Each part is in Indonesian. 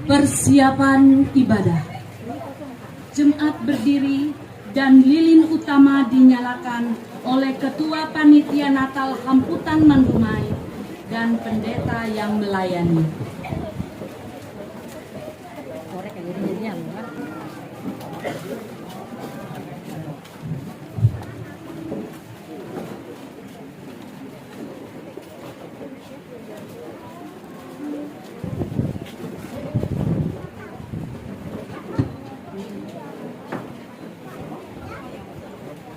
Persiapan ibadah. Jemaat berdiri dan lilin utama dinyalakan oleh Ketua Panitia Natal Hamputan Mandumai dan pendeta yang melayani.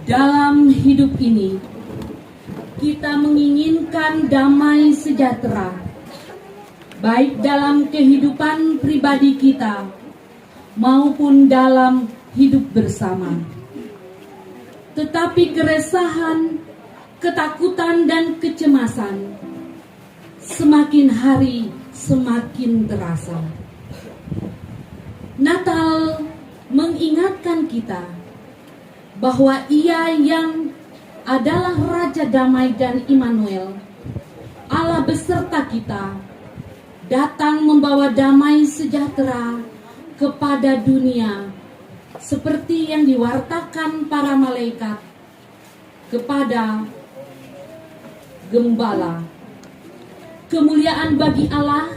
Dalam hidup ini, kita menginginkan damai sejahtera, baik dalam kehidupan pribadi kita maupun dalam hidup bersama. Tetapi keresahan, ketakutan, dan kecemasan semakin hari semakin terasa. Natal mengingatkan kita bahwa Ia yang adalah Raja Damai dan Immanuel, Allah beserta kita, datang membawa damai sejahtera kepada dunia, seperti yang diwartakan para malaikat kepada gembala. Kemuliaan bagi Allah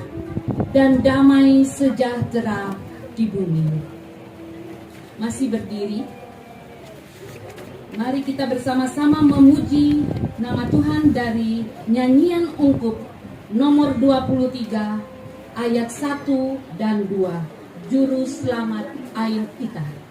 dan damai sejahtera di bumi. Masih berdiri? Mari kita bersama-sama memuji nama Tuhan dari nyanyian ungkup nomor 23 ayat 1 dan 2, Juru Selamat Air Ita.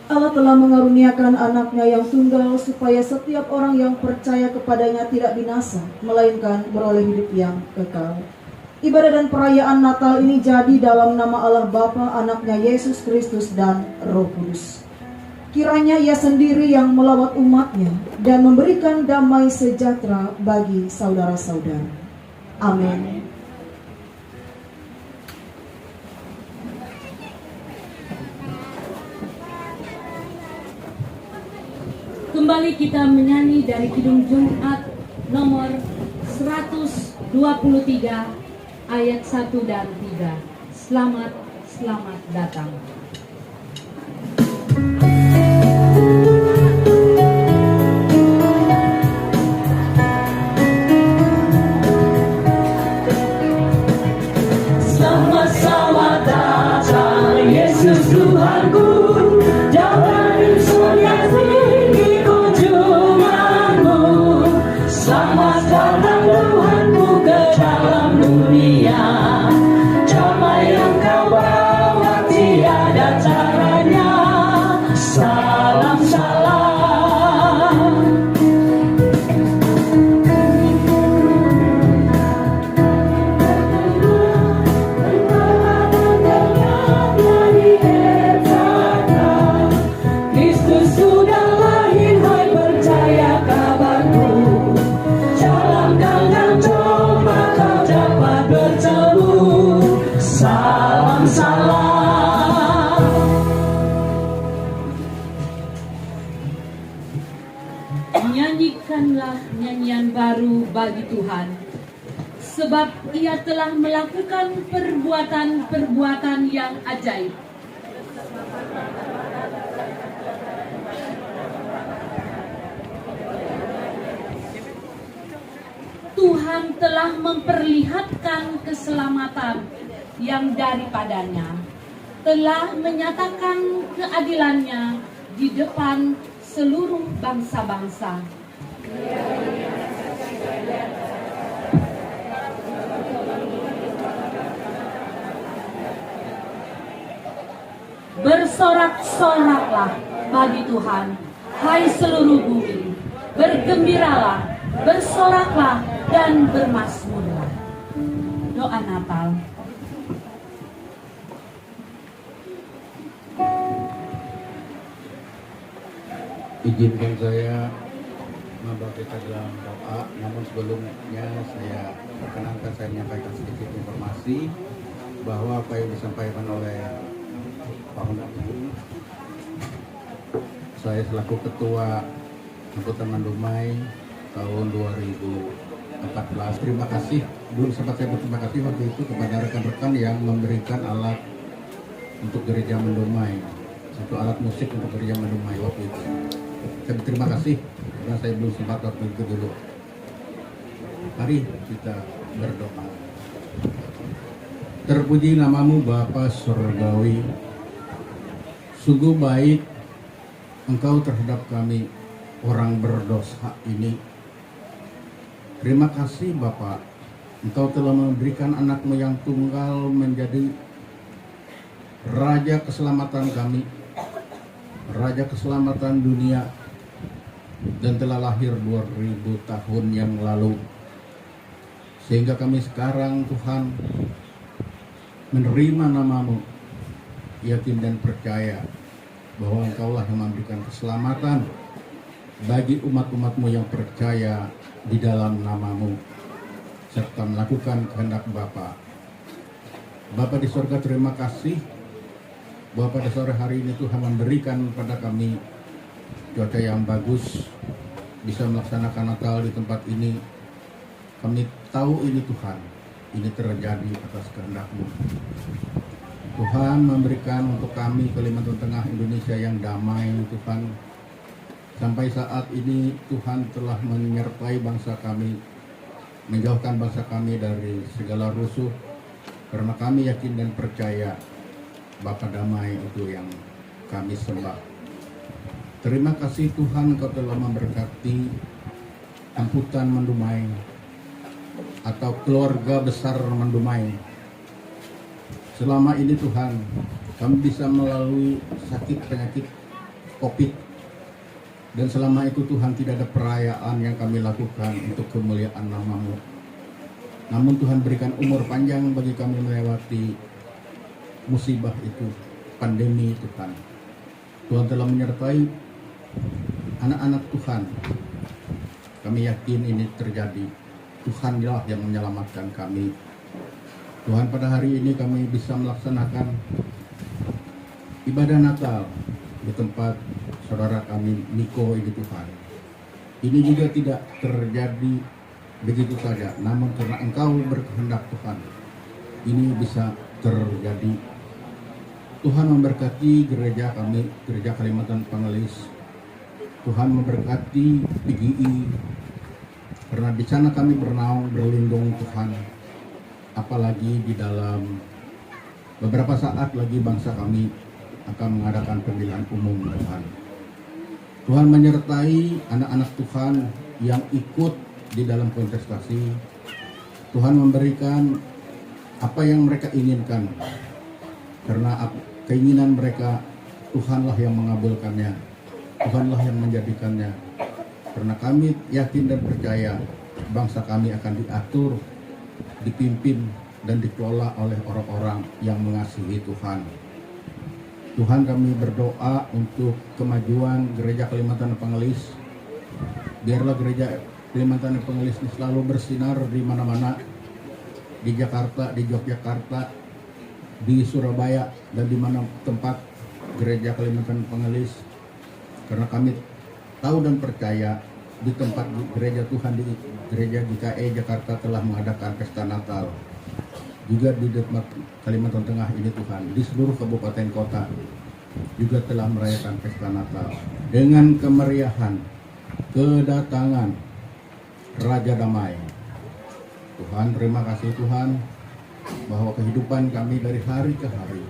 Allah telah mengaruniakan anaknya yang tunggal supaya setiap orang yang percaya kepadanya tidak binasa, melainkan beroleh hidup yang kekal. Ibadah dan perayaan Natal ini jadi dalam nama Allah Bapa, anaknya Yesus Kristus dan Roh Kudus. Kiranya Ia sendiri yang melawat umatnya dan memberikan damai sejahtera bagi saudara-saudara. Amin. Kembali kita menyanyi dari Kidung Jumat nomor 123 ayat 1 dan 3. Selamat, selamat datang. Selamat, selamat datang Yesus Tuhanku. Selamat datang Tuhanku ke dalam dunia. Damai yang kau bawa tiada bagi Tuhan, sebab Ia telah melakukan perbuatan-perbuatan yang ajaib. Tuhan telah memperlihatkan keselamatan yang daripadanya, telah menyatakan keadilannya di depan seluruh bangsa-bangsa. Bersorak-soraklah bagi Tuhan, hai seluruh bumi. Bergembiralah, bersoraklah, dan bermazmurlah. Doa Natal. Izinkan saya membagikan dalam doa, namun sebelumnya saya perkenankan saya menyampaikan sedikit informasi bahwa apa yang disampaikan oleh Pak Menlu, saya selaku Ketua Angkutan Mandumai tahun 2014. Terima kasih, belum sempat saya berterima kasih waktu itu kepada rekan-rekan yang memberikan alat untuk gereja Mandumai, satu alat musik untuk gereja Mandumai waktu itu. Saya berterima kasih karena saya belum sempat waktu itu dulu. Mari kita berdoa. Terpuji namamu Bapa Surgawi, sungguh baik Engkau terhadap kami orang berdosa ini. Terima kasih Bapa, Engkau telah memberikan anakmu yang tunggal menjadi Raja keselamatan kami, Raja keselamatan dunia, dan telah lahir 2000 tahun yang lalu. Sehingga kami sekarang Tuhan menerima namamu, yakin dan percaya bahwa Engkaulah yang memberikan keselamatan bagi umat-umatmu yang percaya di dalam namamu, serta melakukan kehendak Bapa. Bapa di surga, terima kasih bahwa pada sore hari ini Tuhan memberikan pada kami cuaca yang bagus, bisa melaksanakan Natal di tempat ini. Kami tahu ini Tuhan, ini terjadi atas kehendak-Mu. Tuhan memberikan untuk kami Kalimantan Tengah Indonesia yang damai Tuhan. Sampai saat ini Tuhan telah menyertai bangsa kami, menjauhkan bangsa kami dari segala rusuh, karena kami yakin dan percaya Bapa damai itu yang kami sembah. Terima kasih Tuhan, Engkau telah memberkati Angkutan Mandumai atau keluarga besar Mandumai. Selama ini Tuhan, kami bisa melalui sakit penyakit COVID, dan selama itu Tuhan tidak ada perayaan yang kami lakukan untuk kemuliaan nama-Mu. Namun Tuhan berikan umur panjang bagi kami melewati musibah itu, pandemi Tuhan. Tuhan telah menyertai anak-anak Tuhan. Kami yakin ini terjadi. Tuhanlah yang menyelamatkan kami. Tuhan, pada hari ini kami bisa melaksanakan ibadah Natal di tempat saudara kami Niko ini Tuhan. Ini juga tidak terjadi begitu saja, namun karena Engkau berkehendak Tuhan, ini bisa terjadi. Tuhan memberkati gereja kami, gereja Kalimantan Pangelis. Tuhan memberkati PGI, karena di sana kami bernaung, berlindung Tuhan. Apalagi di dalam beberapa saat lagi bangsa kami akan mengadakan pemilihan umum Tuhan. Tuhan menyertai anak-anak Tuhan yang ikut di dalam kontestasi. Tuhan memberikan apa yang mereka inginkan, karena keinginan mereka Tuhanlah yang mengabulkannya, Tuhanlah yang menjadikannya. Karena kami yakin dan percaya bangsa kami akan diatur, dipimpin dan dikelola oleh orang-orang yang mengasihi Tuhan. Tuhan, kami berdoa untuk kemajuan gereja Kalimantan Pangelis. Biarlah gereja Kalimantan Pangelis ini selalu bersinar di mana-mana, di Jakarta, di Yogyakarta, di Surabaya, dan di mana tempat gereja Kalimantan Pangelis. Karena kami tahu dan percaya di tempat gereja Tuhan di gereja GKE Jakarta telah mengadakan pesta Natal. Juga di tempat Kalimantan Tengah ini Tuhan, di seluruh kabupaten kota juga telah merayakan pesta Natal dengan kemeriahan kedatangan Raja Damai. Tuhan, terima kasih Tuhan bahwa kehidupan kami dari hari ke hari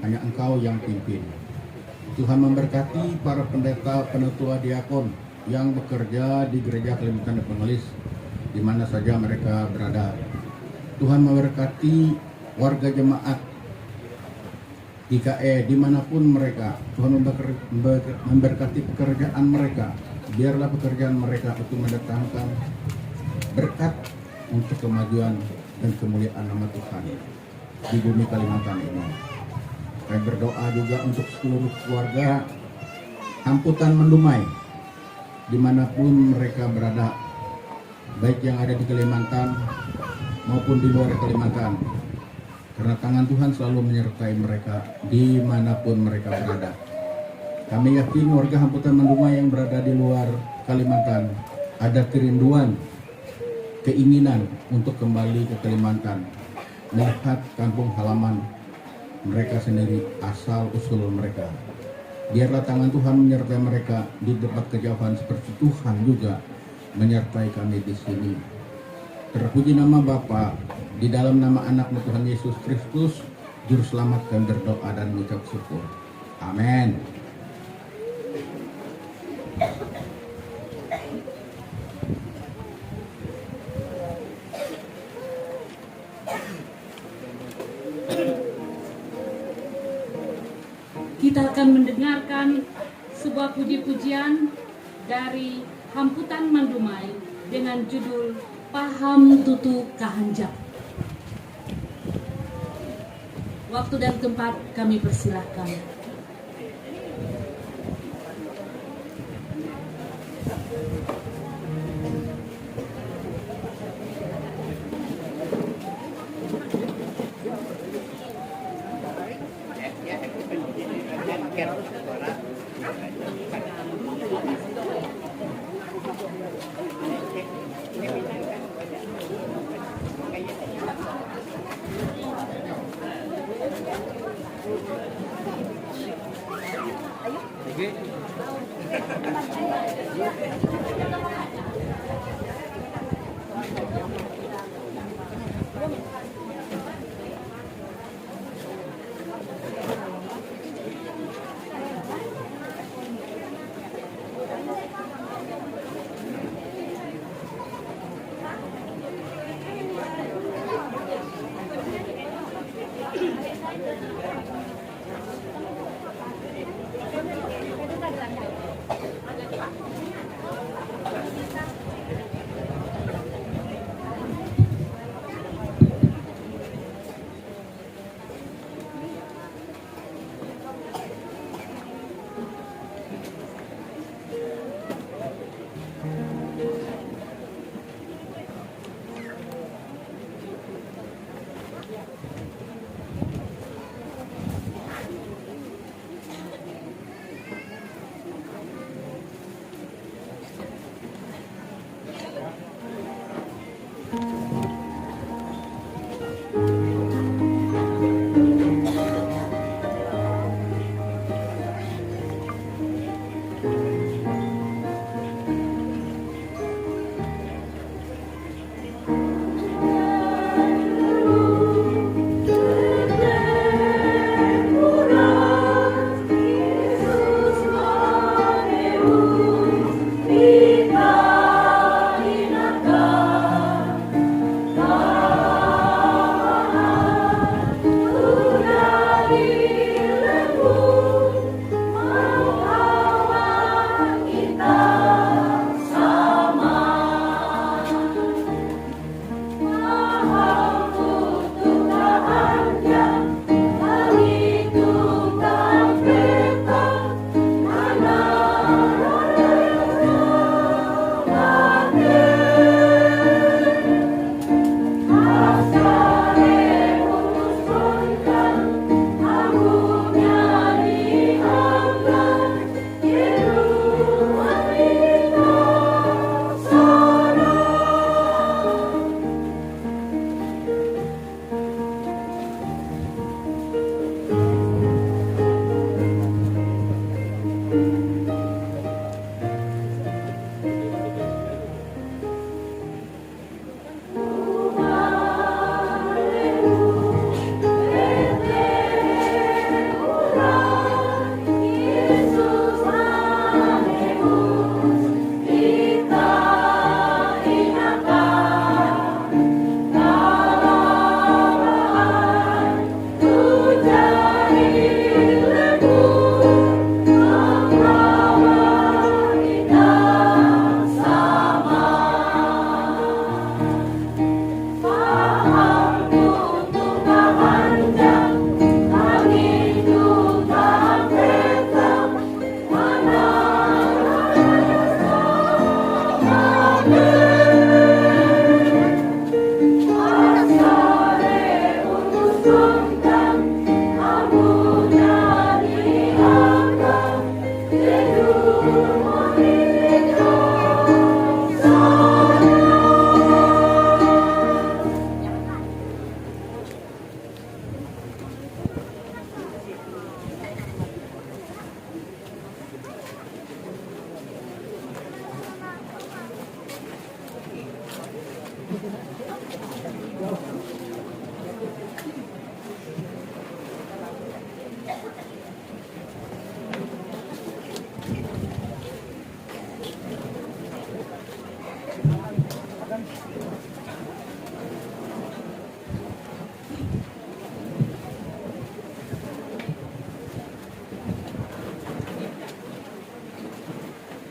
hanya Engkau yang pimpin. Tuhan memberkati para pendeta, penatua, diakon yang bekerja di gereja Kalimantan Evangelis di mana saja mereka berada. Tuhan memberkati warga jemaat GKE dimanapun mereka. Tuhan memberkati pekerjaan mereka. Biarlah pekerjaan mereka itu mendatangkan berkat untuk kemajuan dan kemuliaan nama Tuhan di bumi Kalimantan ini. Saya berdoa juga untuk seluruh keluarga Hamputan Mendumai dimanapun mereka berada, baik yang ada di Kalimantan maupun di luar Kalimantan, karena tangan Tuhan selalu menyertai mereka dimanapun mereka berada. Kami yakin warga Hamputan Mendumai yang berada di luar Kalimantan ada kerinduan, keinginan untuk kembali ke Kalimantan, melihat kampung halaman mereka sendiri, asal usul mereka. Biarlah tangan Tuhan menyertai mereka di tempat kejauhan, seperti Tuhan juga menyertai kami di sini. Terpuji nama Bapa, di dalam nama Anak-Nya Tuhan Yesus Kristus, Juru Selamat, dan berdoa dan mengucap syukur. Amin. Kita akan mendengarkan sebuah puji-pujian dari Hamputan Mendumai dengan judul Paham Tutu Kahanjak. Waktu dan tempat kami persilahkan.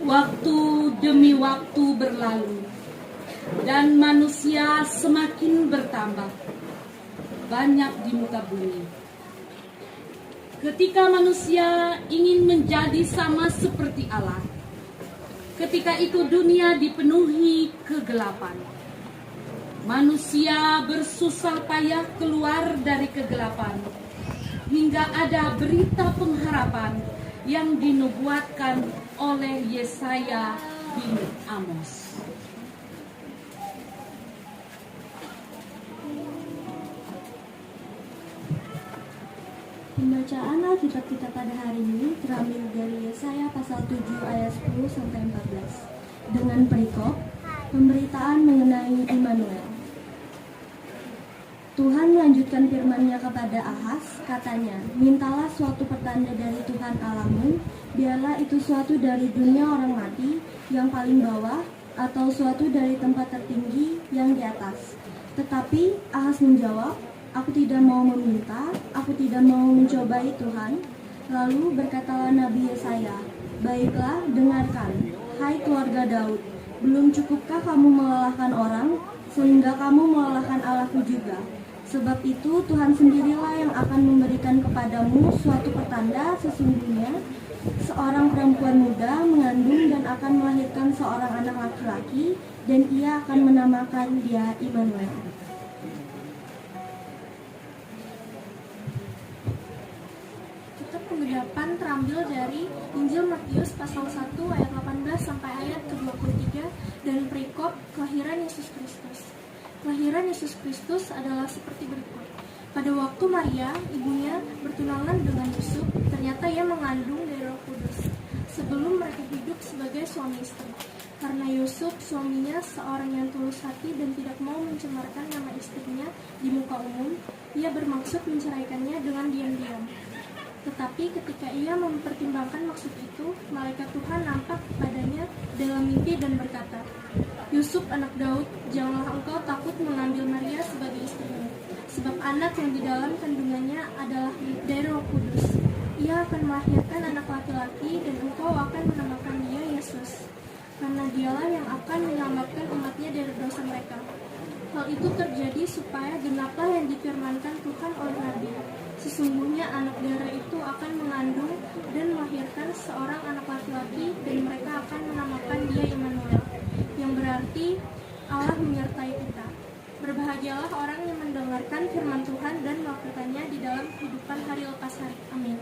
Waktu demi waktu berlalu, dan manusia semakin bertambah banyak di muka bumi. Ketika manusia ingin menjadi sama seperti Allah, ketika itu dunia dipenuhi kegelapan. Manusia bersusah payah keluar dari kegelapan, hingga ada berita pengharapan yang dinubuatkan oleh Yesaya bin Amos. Pembacaan Alkitab kita pada hari ini terambil dari Yesaya pasal 7 ayat 10 sampai 14 dengan perikop pemberitaan mengenai Immanuel. Tuhan melanjutkan firman-Nya kepada Ahaz, katanya, mintalah suatu pertanda dari Tuhan Allahmu, biarlah itu suatu dari dunia orang mati yang paling bawah, atau suatu dari tempat tertinggi yang di atas. Tetapi Ahaz menjawab, aku tidak mau meminta, aku tidak mau mencobai Tuhan. Lalu berkatalah Nabi Yesaya, baiklah dengarkan, hai keluarga Daud, belum cukupkah kamu melelahkan orang, sehingga kamu melelahkan Allahku juga? Sebab itu Tuhan sendirilah yang akan memberikan kepadamu suatu pertanda, sesungguhnya seorang perempuan muda mengandung dan akan melahirkan seorang anak laki-laki, dan ia akan menamakan dia Immanuel. Kitab Penggenapan terambil dari Injil Matius pasal 1 ayat 18 sampai ayat ke-23 dan perikop kelahiran Yesus Kristus. Kelahiran Yesus Kristus adalah seperti berikut. Pada waktu Maria, ibunya, bertunangan dengan Yusuf, ternyata ia mengandung dari Roh Kudus sebelum mereka hidup sebagai suami istri. Karena Yusuf, suaminya, seorang yang tulus hati dan tidak mau mencemarkan nama istrinya di muka umum, ia bermaksud menceraikannya dengan diam-diam. Tetapi ketika ia mempertimbangkan maksud itu, malaikat Tuhan nampak padanya dalam mimpi dan berkata, Yusuf anak Daud, janganlah engkau takut mengambil Maria sebagai istrimu, sebab anak yang di dalam kandungannya adalah dari Roh Kudus. Ia akan melahirkan anak laki-laki dan engkau akan menamakan dia Yesus, karena dialah yang akan menyelamatkan umatnya dari dosa mereka. Hal itu terjadi supaya genaplah yang difirmankan Tuhan oleh Nabi. Sesungguhnya anak darah itu akan mengandung dan melahirkan seorang anak laki-laki dan mereka akan menamakan dia Immanuel, yang berarti Allah menyertai kita. Berbahagialah orang yang mendengarkan firman Tuhan dan melakukannya di dalam kehidupan hari lepas hari. Amin.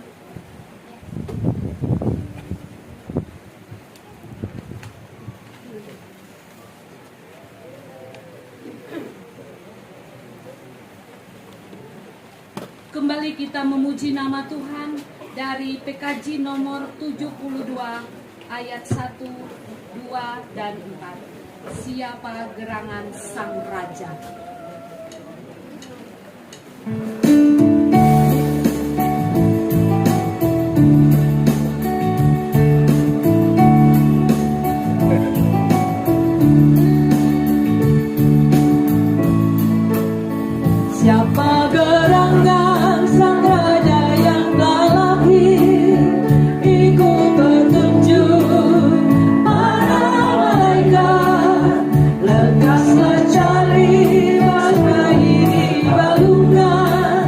Kembali kita memuji nama Tuhan dari PKJ nomor 72 ayat 1, 2, dan 4. Siapa gerangan Sang Raja? Siapa gerangan Sang Raja yang telah lahir, ikut petunjuk para malaikat, lekaslah cari bangkai dibalungkan,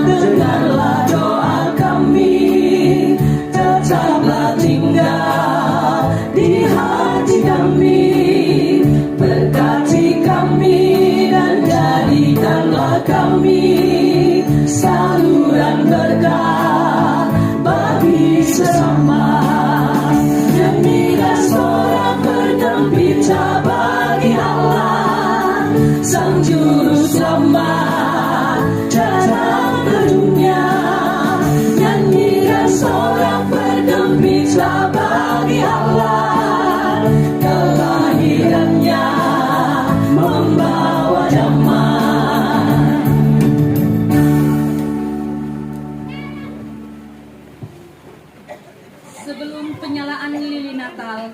dengarlah doa kami, tetaplah tinggal di hati kami, berkati kami dan jadikanlah kami saluran berkah bagi sesama. Demikian sorak bergembira bagi Allah, Sang Juru Selamat datang ke dunia. Nyanyikan sorak bergembira bagi Allah, kelahirannya membawa damai. Sebelum penyalaan lilin Natal,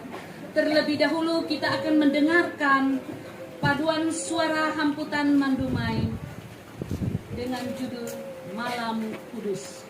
terlebih dahulu kita akan mendengarkan paduan suara hamputan Mandumai dengan judul Malam Kudus.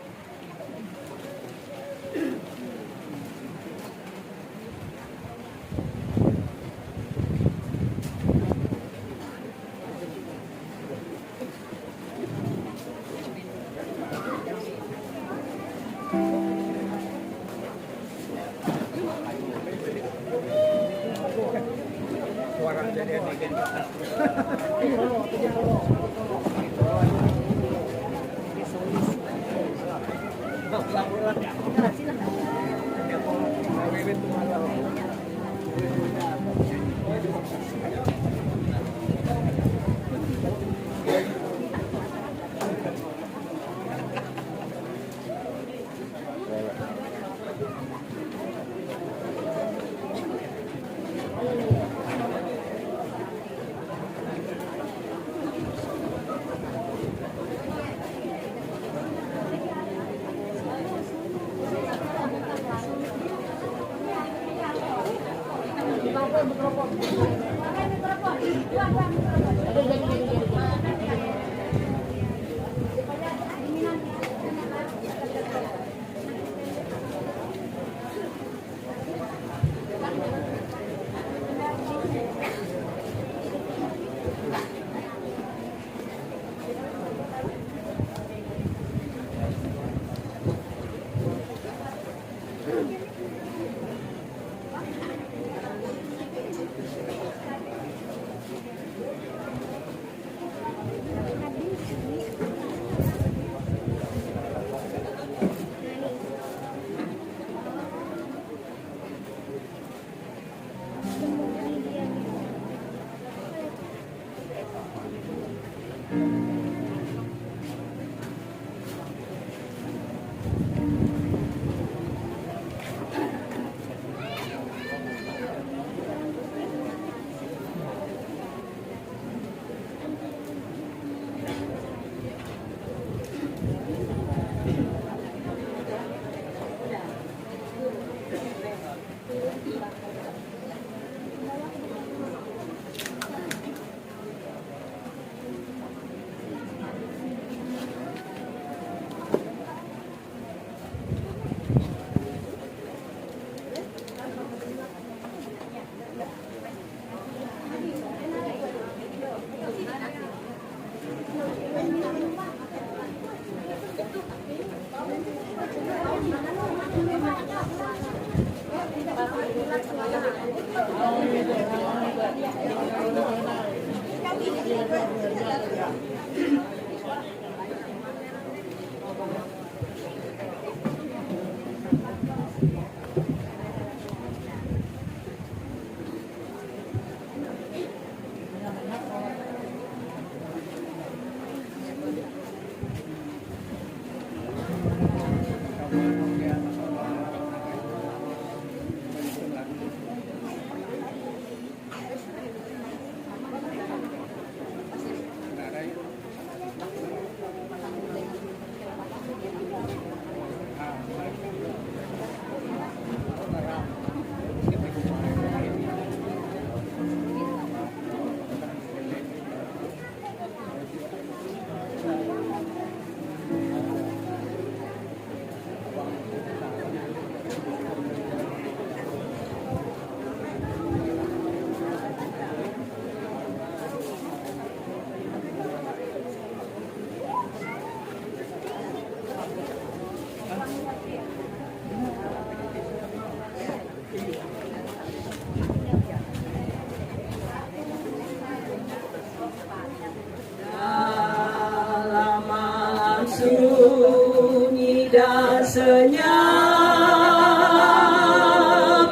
sunyi dan senyap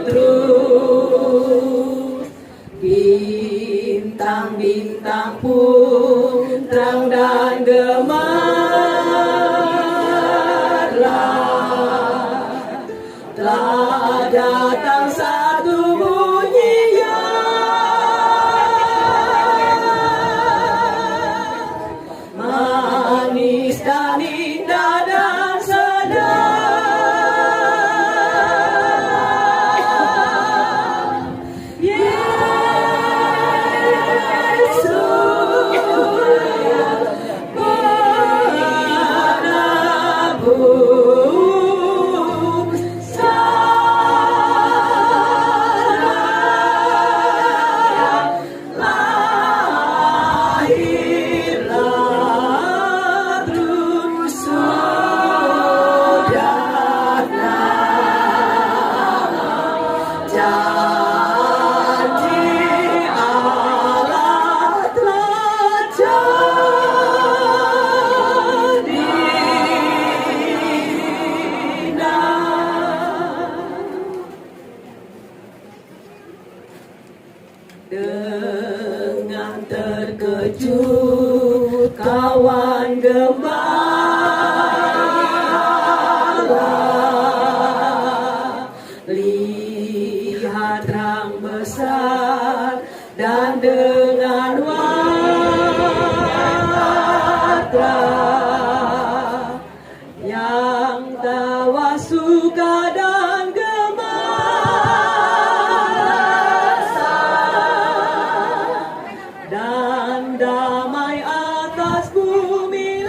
terus, bintang-bintang pun terang dan gemarlah. Telah datang satu bunyi yang manis dan indah dan sedap. Yesus menebus saya, lahirlah terus sudahlah janji Allah telah jadi. Dengan terkejut kawan gembala lihat terang besar dan dengan watra yang tawa suka dan dan damai atas bumi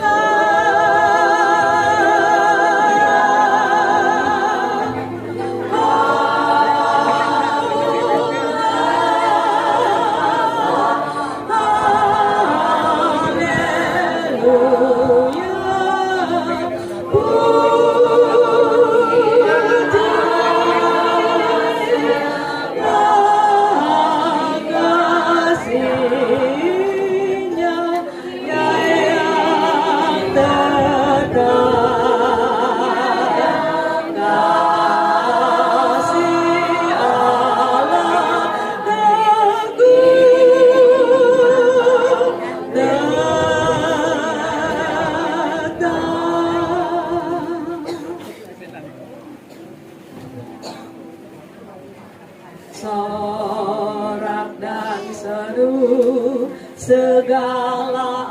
sorak dan seru segala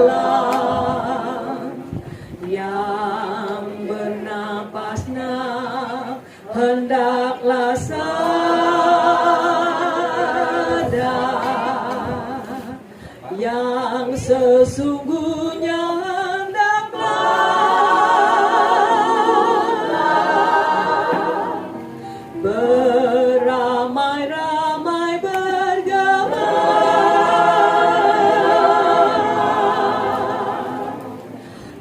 alam yang bernapasnya hendaklah sadar yang sesungguhnya beramai-ramai bergema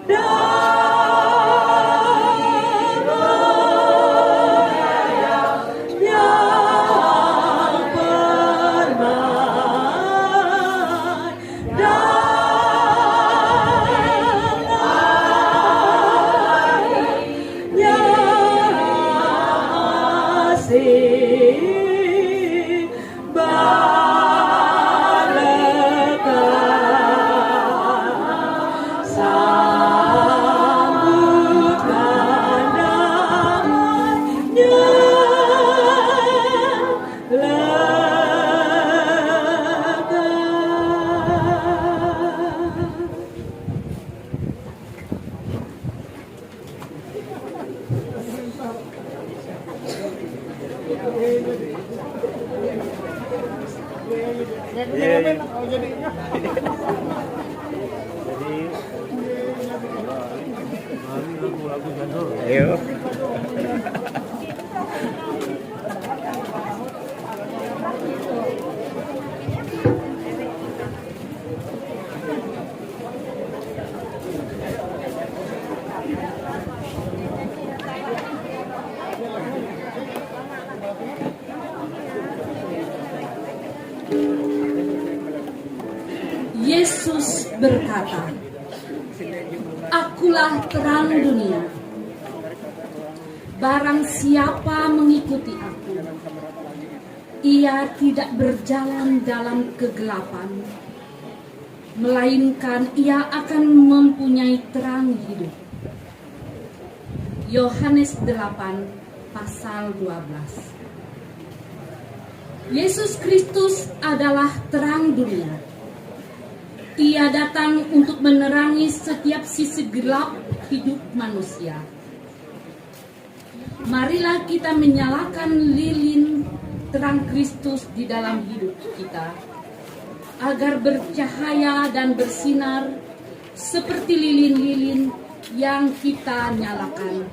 damai yang permai damai yang asing berlekat sambutkan damainya lekat. Ayo. Yesus berkata, "Akulah terang dunia. Barang siapa mengikuti aku, ia tidak berjalan dalam kegelapan, melainkan ia akan mempunyai terang hidup." Yohanes 8 pasal 12. Yesus Kristus adalah terang dunia. Ia datang untuk menerangi setiap sisi gelap hidup manusia. Marilah kita menyalakan lilin terang Kristus di dalam hidup kita, agar bercahaya dan bersinar seperti lilin-lilin yang kita nyalakan.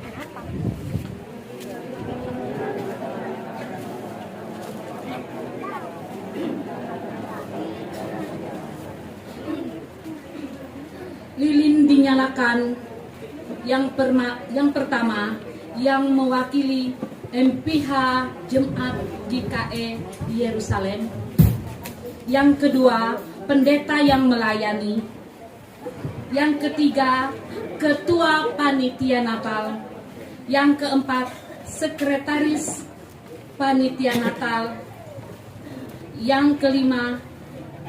Lilin dinyalakan yang pertama yang mewakili MPH Jemaat GKE Yerusalem. Yang kedua, pendeta yang melayani. Yang ketiga, ketua panitia Natal. Yang keempat, sekretaris panitia Natal. Yang kelima,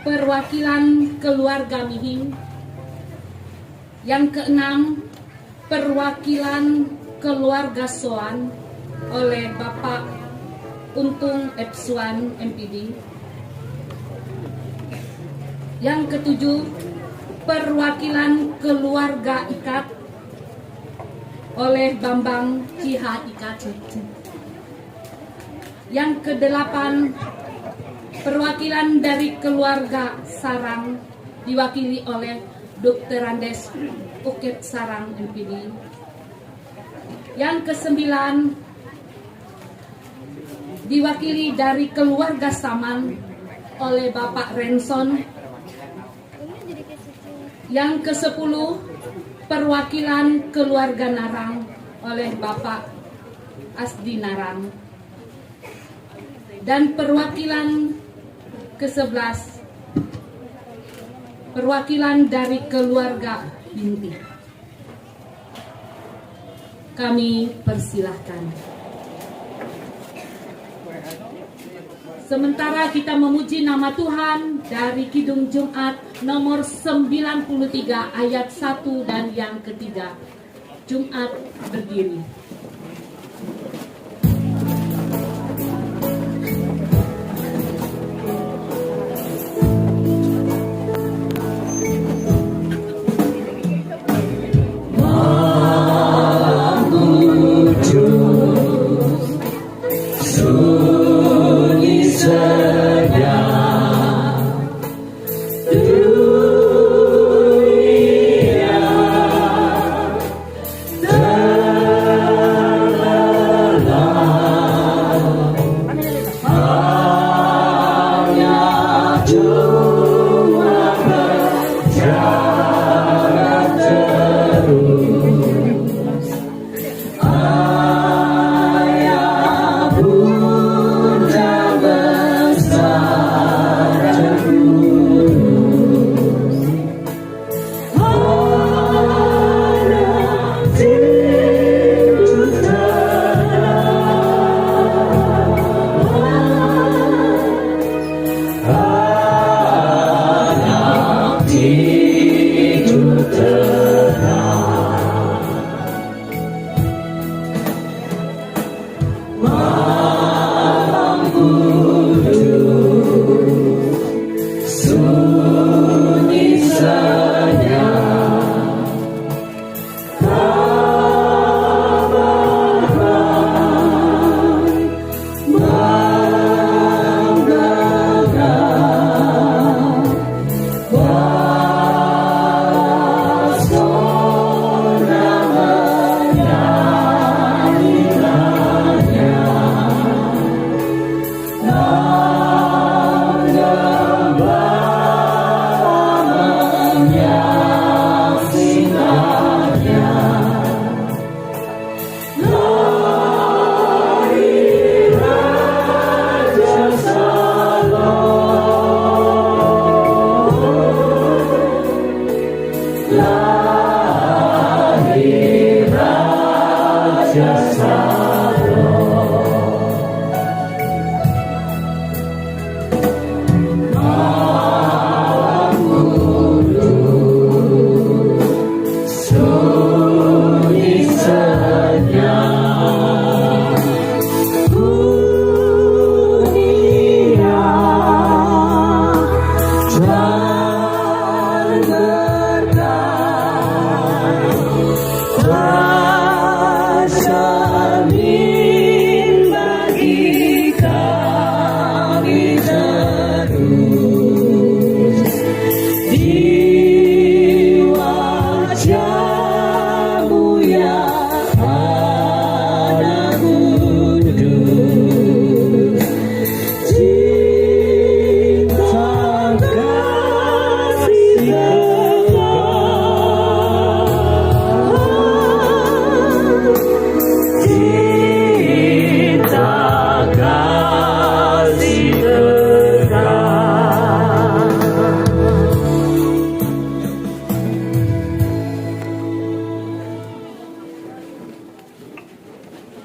perwakilan keluarga Mihing. Yang keenam, perwakilan keluarga Soan oleh Bapak Untung Epsuan MPD. Yang ketujuh, perwakilan keluarga Ikat oleh Bambang Ciha Ikat. Yang kedelapan, perwakilan dari keluarga Sarang diwakili oleh Dr. Andes Uket Sarang MPD. Yang kesembilan, diwakili dari keluarga Saman oleh Bapak Renson. Yang kesepuluh, perwakilan keluarga Narang oleh Bapak Asdi Narang. Dan perwakilan ke-11, perwakilan dari keluarga Binti. Kami persilahkan. Sementara kita memuji nama Tuhan dari Kidung Jumat nomor 93 ayat 1 dan yang ketiga. Jumat berdiri. Dunia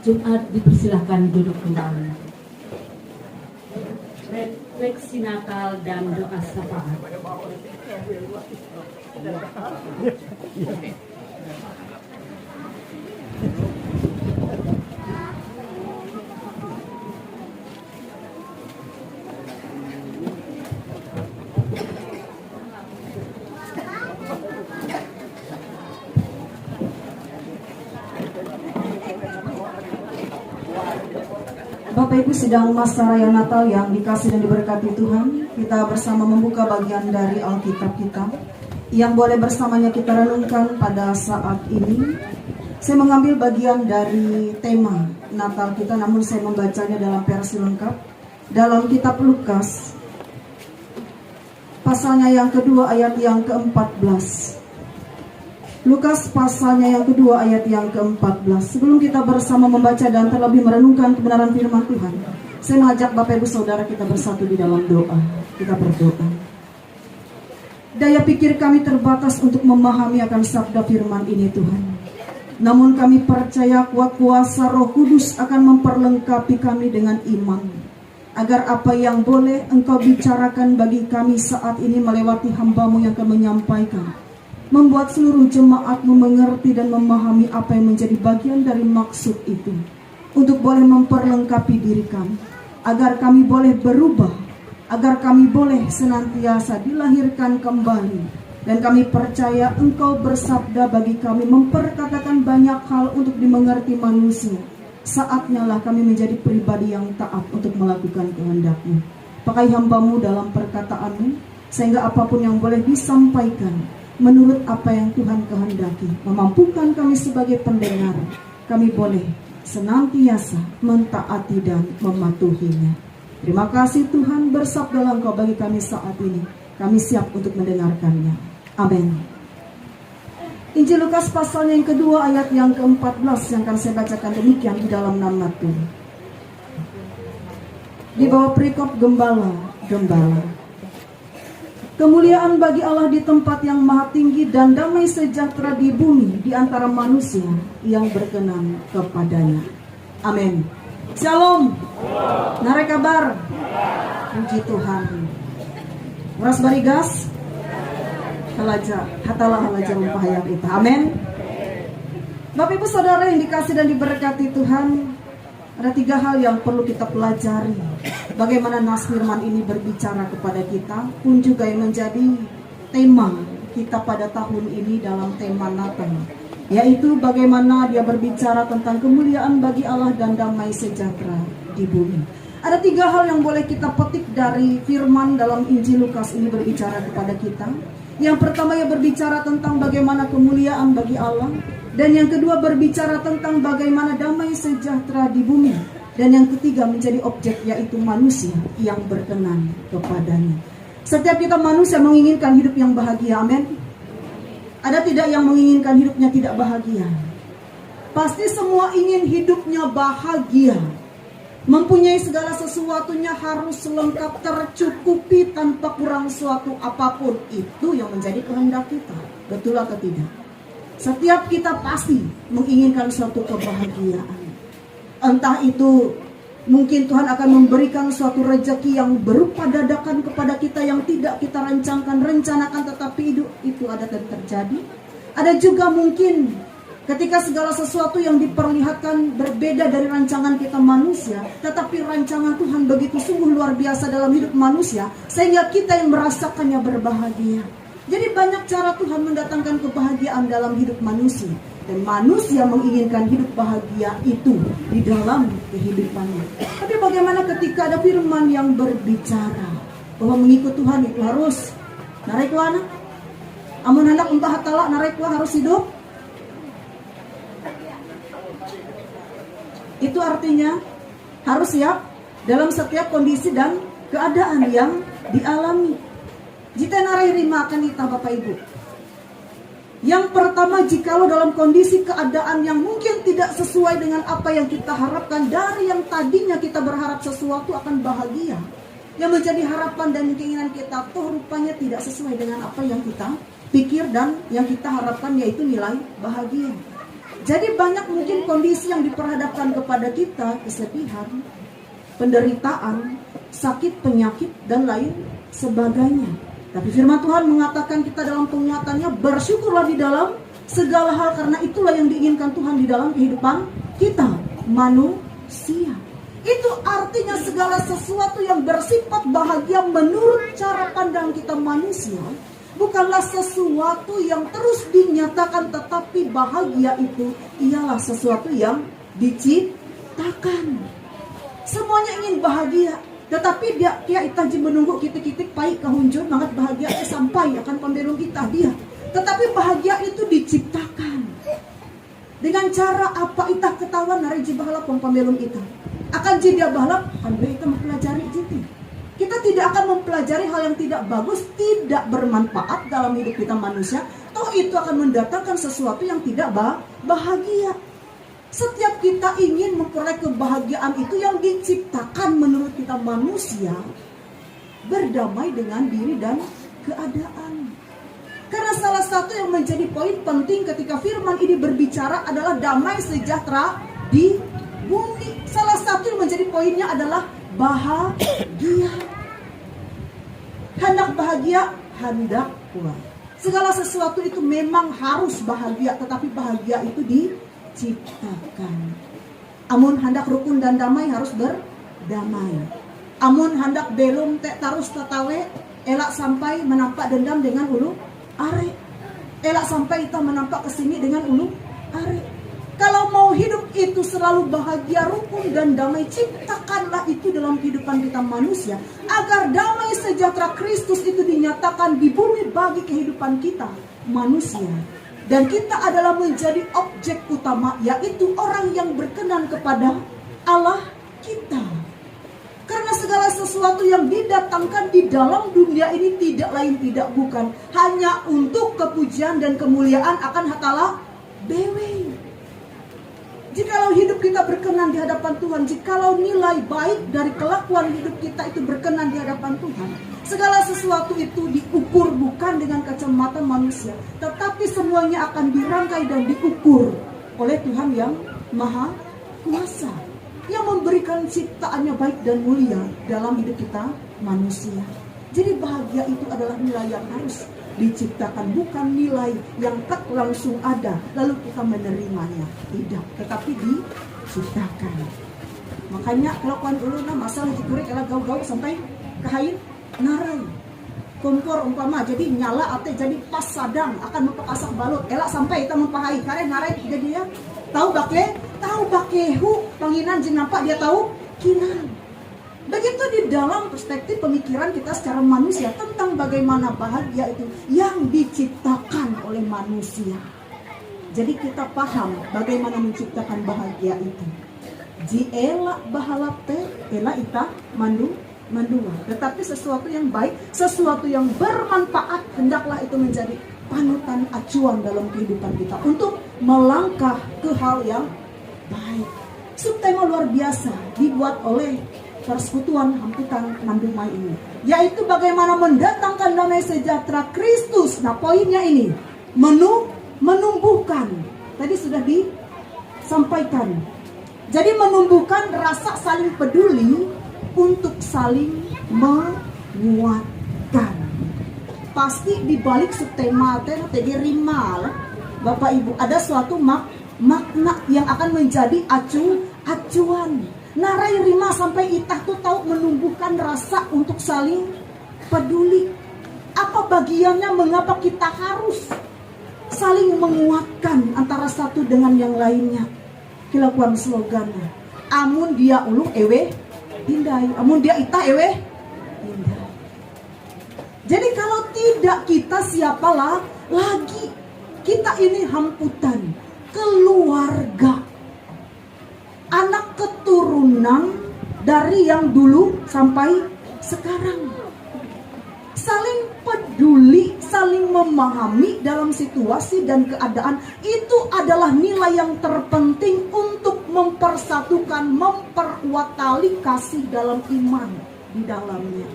Jumat dipersilahkan duduk kembali. Refleksi Natal dan doa syafaat. Bapak Ibu, sidang masa raya Natal yang dikasih dan diberkati Tuhan, kita bersama membuka bagian dari Alkitab kita yang boleh bersamanya kita renungkan pada saat ini. Saya mengambil bagian dari tema Natal kita, namun saya membacanya dalam versi lengkap dalam kitab Lukas pasalnya yang kedua ayat yang ke-14. Lukas pasalnya yang kedua ayat yang ke-14. Sebelum kita bersama membaca dan terlebih merenungkan kebenaran firman Tuhan, saya mengajak Bapak Ibu Saudara kita bersatu di dalam doa. Kita berdoa. Daya pikir kami terbatas untuk memahami akan sabda firman ini Tuhan. Namun kami percaya kuat kuasa Roh Kudus akan memperlengkapi kami dengan iman, agar apa yang boleh Engkau bicarakan bagi kami saat ini melewati hamba-Mu yang akan menyampaikan, membuat seluruh jemaat-Mu mengerti dan memahami apa yang menjadi bagian dari maksud itu, untuk boleh memperlengkapi diri kami, agar kami boleh berubah, agar kami boleh senantiasa dilahirkan kembali. Dan kami percaya Engkau bersabda bagi kami, memperkatakan banyak hal untuk dimengerti manusia. Saatnya lah kami menjadi pribadi yang taat untuk melakukan kehendak-Mu. Pakai hamba-Mu dalam perkataan-Mu, sehingga apapun yang boleh disampaikan menurut apa yang Tuhan kehendaki, memampukan kami sebagai pendengar, kami boleh senantiasa mentaati dan mematuhinya. Terima kasih Tuhan, bersabdalah Engkau bagi kami saat ini. Kami siap untuk mendengarkannya. Amin. Injil Lukas pasalnya yang kedua ayat yang ke-14 yang akan saya bacakan demikian di dalam nama Tuhan. Di bawah perikop gembala. Kemuliaan bagi Allah di tempat yang maha tinggi dan damai sejahtera di bumi di antara manusia yang berkenan kepadanya. Amin. Shalom. Nare kabar. Puji Tuhan. Ras barigas. Hatalah halaja rumpah kita. Amin. Bapak Ibu Saudara yang dikasih dan diberkati Tuhan, ada 3 hal yang perlu kita pelajari. Bagaimana nas firman ini berbicara kepada kita, pun juga yang menjadi tema kita pada tahun ini dalam tema Natal, yaitu bagaimana dia berbicara tentang kemuliaan bagi Allah dan damai sejahtera di bumi. Ada 3 hal yang boleh kita petik dari firman dalam Injil Lukas ini berbicara kepada kita. Yang pertama, ia berbicara tentang bagaimana kemuliaan bagi Allah. Dan yang kedua berbicara tentang bagaimana damai sejahtera di bumi. Dan yang ketiga menjadi objek, yaitu manusia yang berkenan kepadanya. Setiap kita manusia menginginkan hidup yang bahagia, amin. Ada tidak yang menginginkan hidupnya tidak bahagia? Pasti semua ingin hidupnya bahagia. Mempunyai segala sesuatunya harus lengkap, tercukupi tanpa kurang suatu apapun. Itu yang menjadi kehendak kita. Betul atau tidak? Setiap kita pasti menginginkan suatu kebahagiaan. Entah itu mungkin Tuhan akan memberikan suatu rezeki yang berupa dadakan kepada kita yang tidak kita rencanakan, tetapi itu ada dan terjadi. Ada juga mungkin ketika segala sesuatu yang diperlihatkan berbeda dari rancangan kita manusia, tetapi rancangan Tuhan begitu sungguh luar biasa dalam hidup manusia, sehingga kita yang merasakannya berbahagia. Jadi banyak cara Tuhan mendatangkan kebahagiaan dalam hidup manusia. Dan manusia menginginkan hidup bahagia itu di dalam kehidupannya. Tapi bagaimana ketika ada firman yang berbicara bahwa mengikut Tuhan itu harus narik wana? Amun hendak umpah hatala narik wana harus hidup? Itu artinya harus siap dalam setiap kondisi dan keadaan yang dialami. Jika narai rima akan kita Bapak Ibu. Yang pertama, jikalau dalam kondisi keadaan yang mungkin tidak sesuai dengan apa yang kita harapkan, dari yang tadinya kita berharap sesuatu akan bahagia, yang menjadi harapan dan keinginan kita, toh rupanya tidak sesuai dengan apa yang kita pikir dan yang kita harapkan, yaitu nilai bahagia. Jadi banyak mungkin kondisi yang diperhadapkan kepada kita, kesedihan, penderitaan, sakit, penyakit, dan lain sebagainya. Tapi firman Tuhan mengatakan kita dalam penguatannya, bersyukurlah di dalam segala hal, karena itulah yang diinginkan Tuhan di dalam kehidupan kita, manusia. Itu artinya segala sesuatu yang bersifat bahagia menurut cara pandang kita manusia, bukanlah sesuatu yang terus dinyatakan, tetapi bahagia itu ialah sesuatu yang diciptakan. Semuanya ingin bahagia, tetapi dia itaji menunggu kitik-kitik pai kahunjun banget bahagia sampai akan pembelum kita dia. Tetapi bahagia itu diciptakan. Dengan cara apa itah ketahuan nari jibahalap pembelum kita. Akan jidia bahalap kan kita mempelajari jitu. Kita tidak akan mempelajari hal yang tidak bagus, tidak bermanfaat dalam hidup kita manusia. Toh itu akan mendatangkan sesuatu yang tidak bahagia. Setiap kita ingin memperoleh kebahagiaan itu yang diciptakan menurut kita manusia, berdamai dengan diri dan keadaan. Karena salah satu yang menjadi poin penting ketika firman ini berbicara adalah damai sejahtera di bumi. Salah satu yang menjadi poinnya adalah bahagia. Hendak bahagia, hendak kuat. Segala sesuatu itu memang harus bahagia, tetapi bahagia itu diciptakan. Amun hendak rukun dan damai harus berdamai. Amun hendak belum tarus tatawe, elak sampai menampak dendam dengan ulu are. Elak sampai kita menampak kesini dengan ulu are. Kalau mau hidup itu selalu bahagia, rukun dan damai, ciptakanlah itu dalam kehidupan kita manusia, agar damai sejahtera Kristus itu dinyatakan di bumi bagi kehidupan kita manusia. Dan kita adalah menjadi objek utama, yaitu orang yang berkenan kepada Allah kita. Karena segala sesuatu yang didatangkan di dalam dunia ini tidak lain tidak bukan hanya untuk kepujian dan kemuliaan akan hatala dewe. Jikalau hidup kita berkenan di hadapan Tuhan, jikalau nilai baik dari kelakuan hidup kita itu berkenan di hadapan Tuhan, segala sesuatu itu diukur bukan dengan kacamata manusia, tetapi semuanya akan dirangkai dan diukur oleh Tuhan yang Maha Kuasa, yang memberikan ciptaannya baik dan mulia dalam hidup kita manusia. Jadi bahagia itu adalah nilai yang harus diciptakan, bukan nilai yang tak langsung ada lalu kita menerimanya, tidak, tetapi diciptakan. Makanya kelakuan uluna masalah jikurik ela gau-gau sampai kahain narai kompor umpama jadi nyala ate jadi pas sadang akan mempakasak balut elak sampai kita mempahai kare narai jadi ya tahu bakehu panginan jeung nampak dia tahu kinan. Begitu di dalam perspektif pemikiran kita secara manusia tentang bagaimana bahagia itu yang diciptakan oleh manusia. Jadi kita paham bagaimana menciptakan bahagia itu. Ji elak bahalap teh elak ita mandua. Tetapi sesuatu yang baik, sesuatu yang bermanfaat, hendaklah itu menjadi panutan acuan dalam kehidupan kita untuk melangkah ke hal yang baik. Subtema luar biasa dibuat oleh Persekutuan Hamputan Mandumai ini, yaitu bagaimana mendatangkan damai sejahtera Kristus. Nah, poinnya ini menumbuhkan. Tadi sudah disampaikan. Jadi menumbuhkan rasa saling peduli untuk saling menguatkan. Pasti di balik subtema tadi rima, Bapak Ibu, ada suatu makna yang akan menjadi acuan. Narai rima sampai itah tuh tahu menumbuhkan rasa untuk saling peduli. Apa bagiannya, mengapa kita harus saling menguatkan antara satu dengan yang lainnya? Kilakuan slogannya, amun dia ulung ewe hindai, amun dia itah ewe hindai. Jadi kalau tidak kita siapalah lagi? Kita ini hamputan keluarga, anak keturunan dari yang dulu sampai sekarang. Saling peduli, saling memahami dalam situasi dan keadaan, itu adalah nilai yang terpenting untuk mempersatukan, memperkuat tali kasih dalam iman di dalamnya.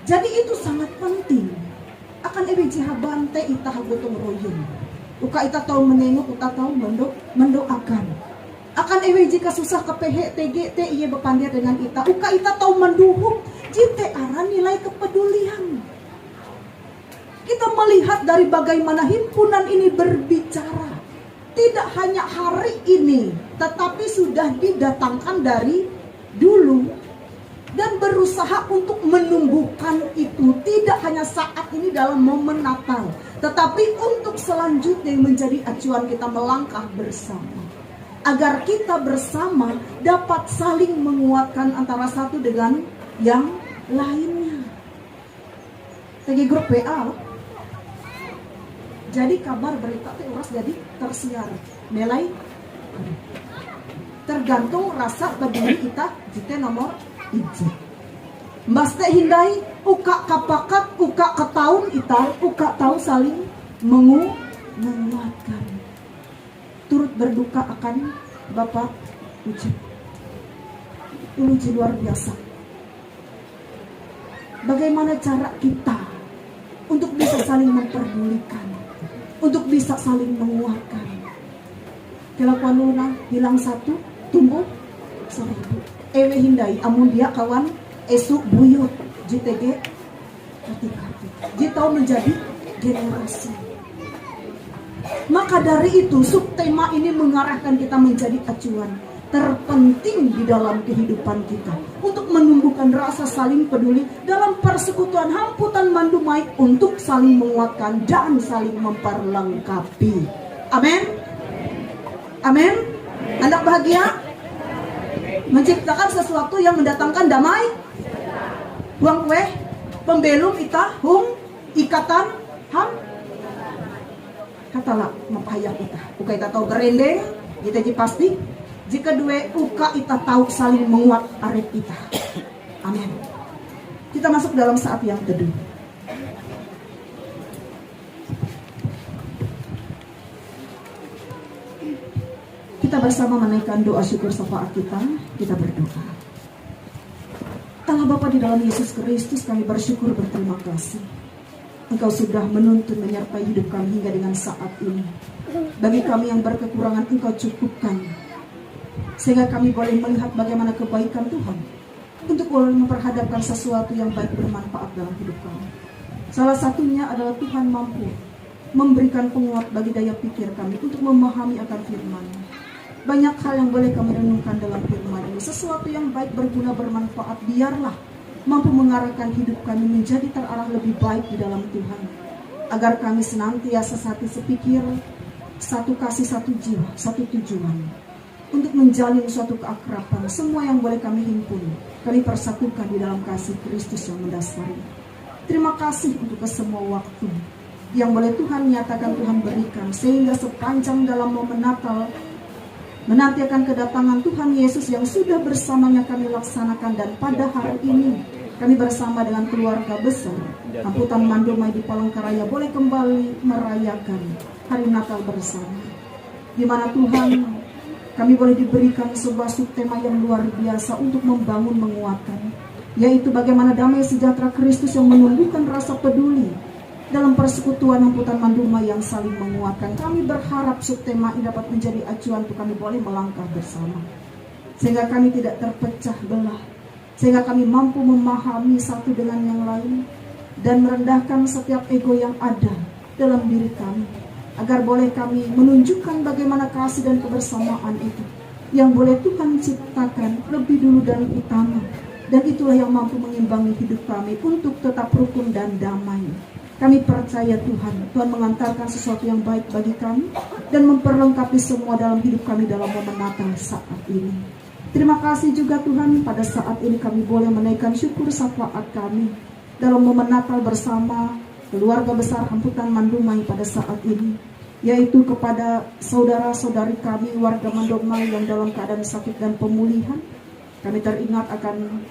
Jadi itu sangat penting. Akan ebeji habante itah gotong royong. Uka ita tahu menengok, uka tahu mendoakan. Akan ewe jika susah kepehe TGT iya bepandir dengan ita. Uka ita tahu menduhuk. Jite aran nilai kepedulian. Kita melihat dari bagaimana himpunan ini berbicara. Tidak hanya hari ini, tetapi sudah didatangkan dari dulu. Dan berusaha untuk menumbuhkan itu. Tidak hanya saat ini dalam momen Natal, tetapi untuk selanjutnya yang menjadi acuan kita melangkah bersama. Agar kita bersama dapat saling menguatkan antara satu dengan yang lainnya. Tegi grup WA. Jadi kabar berita teh uras jadi tersiar. Nilai tergantung rasa peduli kita jite nomor iji. Mbas teh hindai uka kapakat, uka ketaun ita, uka tahu saling menguatkan. Turut berduka akan Bapak Uji luar biasa. Bagaimana cara kita untuk bisa saling memperdulikan, untuk bisa saling menguatkan. Kelakuan luna hilang satu, tumbuh seribu. Ewe hindai, amun dia kawan esuk buyut JTG hati-hati. Dia tahu menjadi generasi. Maka dari itu subtema ini mengarahkan kita menjadi acuan terpenting di dalam kehidupan kita untuk menumbuhkan rasa saling peduli dalam persekutuan Hamputan Mandumai untuk saling menguatkan dan saling memperlengkapi. Amin. Amin. Anak bahagia menciptakan sesuatu yang mendatangkan damai. Huang kue pembelum ita hung ikatan ham katalah mapayah kita. Uka ita tahu gerendeng, kita pasti. Jika dua uka ita tahu saling menguat arep ita. Amin. Kita masuk dalam saat yang teduh. Kita bersama menaikkan doa syukur syafaat kita berdoa. Allah Bapa di dalam Yesus Kristus, kami bersyukur berterima kasih. Engkau sudah menuntun menyertai hidup kami hingga dengan saat ini. Bagi kami yang berkekurangan, Engkau cukupkan. Sehingga kami boleh melihat bagaimana kebaikan Tuhan untuk boleh memperhadapkan sesuatu yang baik bermanfaat dalam hidup kami. Salah satunya adalah Tuhan mampu memberikan penguat bagi daya pikir kami untuk memahami akan firman-Nya. Banyak hal yang boleh kami renungkan dalam firman ini. Sesuatu yang baik, berguna, bermanfaat, biarlah mampu mengarahkan hidup kami menjadi terarah lebih baik di dalam Tuhan. Agar kami senantiasa satu sepikir, satu kasih, satu jiwa, satu tujuan. Untuk menjalin suatu keakraban. Semua yang boleh kami himpun, kami persatukan di dalam kasih Kristus yang mendasari. Terima kasih untuk semua waktu yang boleh Tuhan nyatakan, Tuhan berikan. Sehingga sepanjang dalam momen Natal, menantikan kedatangan Tuhan Yesus yang sudah bersamanya kami laksanakan. Dan pada hari ini kami bersama dengan keluarga besar Hamputan Mandumai di Palangkaraya boleh kembali merayakan hari Natal bersama, di mana Tuhan kami boleh diberikan sebuah subtema yang luar biasa untuk membangun, menguatkan, yaitu bagaimana damai sejahtera Kristus yang menumbuhkan rasa peduli dalam persekutuan angkutan Manduma yang saling menguatkan. Kami berharap subtema ini dapat menjadi acuan untuk kami boleh melangkah bersama, sehingga kami tidak terpecah belah, sehingga kami mampu memahami satu dengan yang lain dan merendahkan setiap ego yang ada dalam diri kami, agar boleh kami menunjukkan bagaimana kasih dan kebersamaan itu yang boleh Tuhan ciptakan lebih dulu dan utama, dan itulah yang mampu mengimbangi hidup kami untuk tetap rukun dan damai. Kami percaya Tuhan mengantarkan sesuatu yang baik bagi kami dan memperlengkapi semua dalam hidup kami dalam momen Natal saat ini. Terima kasih juga Tuhan, pada saat ini kami boleh menaikkan syukur syafaat kami dalam momen Natal bersama keluarga besar Angkutan Mandumai pada saat ini, yaitu kepada saudara-saudari kami warga Mandumai yang dalam keadaan sakit dan pemulihan. Kami teringat akan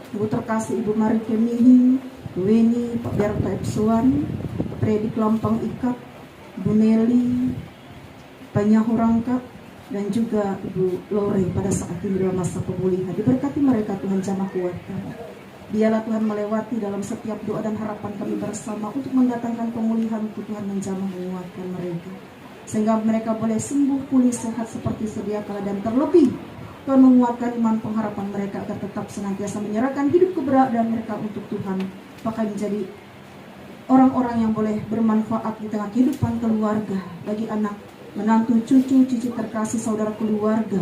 Ibu terkasih Ibu Marike Mihi, Bu Weni, Pak Berta Epsuan, Freddy Lampang Ikat, Bu Nelly, Banyak Rangka, dan juga Ibu Lore pada saat ini dalam masa pemulihan. Diberkati mereka Tuhan, jamah kuatkan. Biarlah Tuhan melewati dalam setiap doa dan harapan kami bersama untuk mendatangkan pemulihan untuk Tuhan menjamah menguatkan mereka, sehingga mereka boleh sembuh, pulih, sehat seperti sedia kala, dan terlebih Tuhan menguatkan iman pengharapan mereka agar tetap senantiasa menyerahkan hidup keberadaan mereka untuk Tuhan, bahkan menjadi orang-orang yang boleh bermanfaat di tengah kehidupan keluarga, bagi anak, menantu, cucu, cici terkasih, saudara keluarga,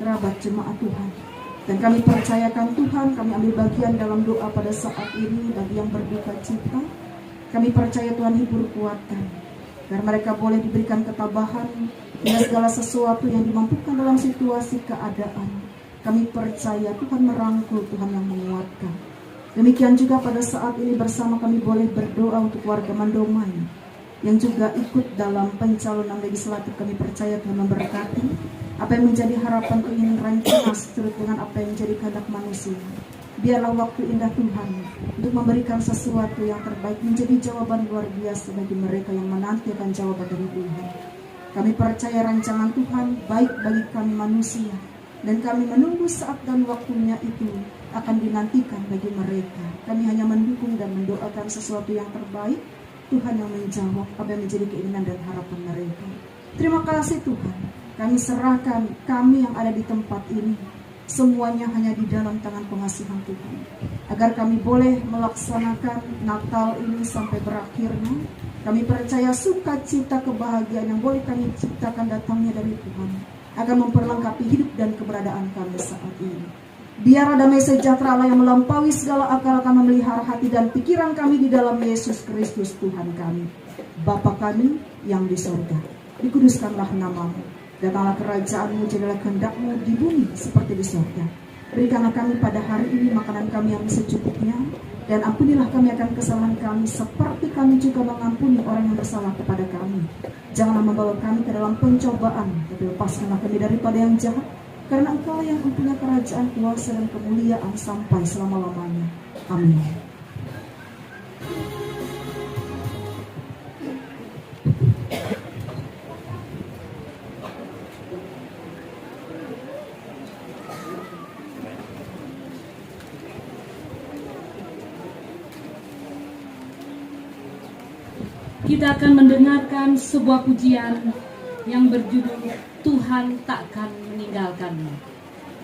kerabat jemaat Tuhan. Dan kami percayakan Tuhan, kami ambil bagian dalam doa pada saat ini bagi yang berduka cita. Kami percaya Tuhan hibur, kuatkan, agar mereka boleh diberikan ketabahan dengan segala sesuatu yang dimampukan dalam situasi keadaan. Kami percaya Tuhan merangkul, Tuhan yang menguatkan. Demikian juga pada saat ini bersama kami boleh berdoa untuk warga Mandomai yang juga ikut dalam pencalonan legislatif. Kami percaya Tuhan memberkati apa yang menjadi harapan, keinginan, rancangan seturut dengan apa yang menjadi kehendak manusia. Biarlah waktu indah Tuhan untuk memberikan sesuatu yang terbaik menjadi jawaban luar biasa bagi mereka yang menantikan jawaban dari Tuhan. Kami percaya rancangan Tuhan baik bagi kami manusia, dan kami menunggu saat dan waktunya itu akan dinantikan bagi mereka. Kami hanya mendukung dan mendoakan sesuatu yang terbaik, Tuhan yang menjawab apa yang menjadi keinginan dan harapan mereka. Terima kasih Tuhan. Kami serahkan kami yang ada di tempat ini, semuanya hanya di dalam tangan pengasihan Tuhan, agar kami boleh melaksanakan Natal ini sampai berakhirnya. Kami percaya sukacita, kebahagiaan yang boleh kami ciptakan datangnya dari Tuhan akan memperlengkapi hidup dan keberadaan kami saat ini. Biar damai sejahtera Allah yang melampaui segala akal akan memelihara hati dan pikiran kami di dalam Yesus Kristus Tuhan kami. Bapa kami yang di surga, dikuduskanlah namamu. Datanglah kerajaan-Mu, jadilah kehendak-Mu di bumi seperti di surga. Berikanlah kami pada hari ini makanan kami yang secukupnya, dan ampunilah kami akan kesalahan kami seperti kami juga mengampuni orang yang bersalah kepada kami. Janganlah membawa kami ke dalam pencobaan, tapi lepaskanlah kami daripada yang jahat, karena Engkau yang mempunyai kerajaan, kuasa, dan kemuliaan sampai selama-lamanya. Amin. Kita akan mendengarkan sebuah pujian yang berjudul Tuhan takkan meninggalkanmu.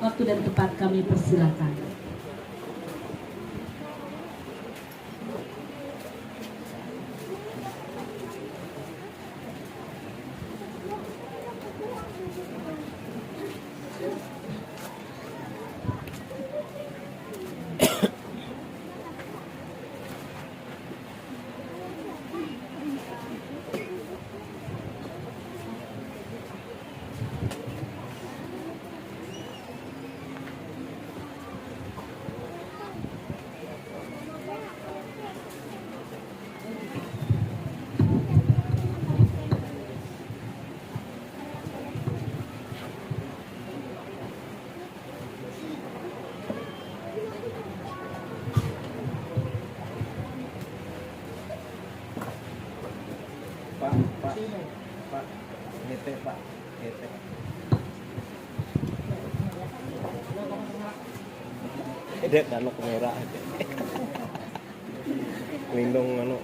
Waktu dan tempat kami persilakan. Pak, ngete Pak, ngete. Dek anu kamera. Lindung anu.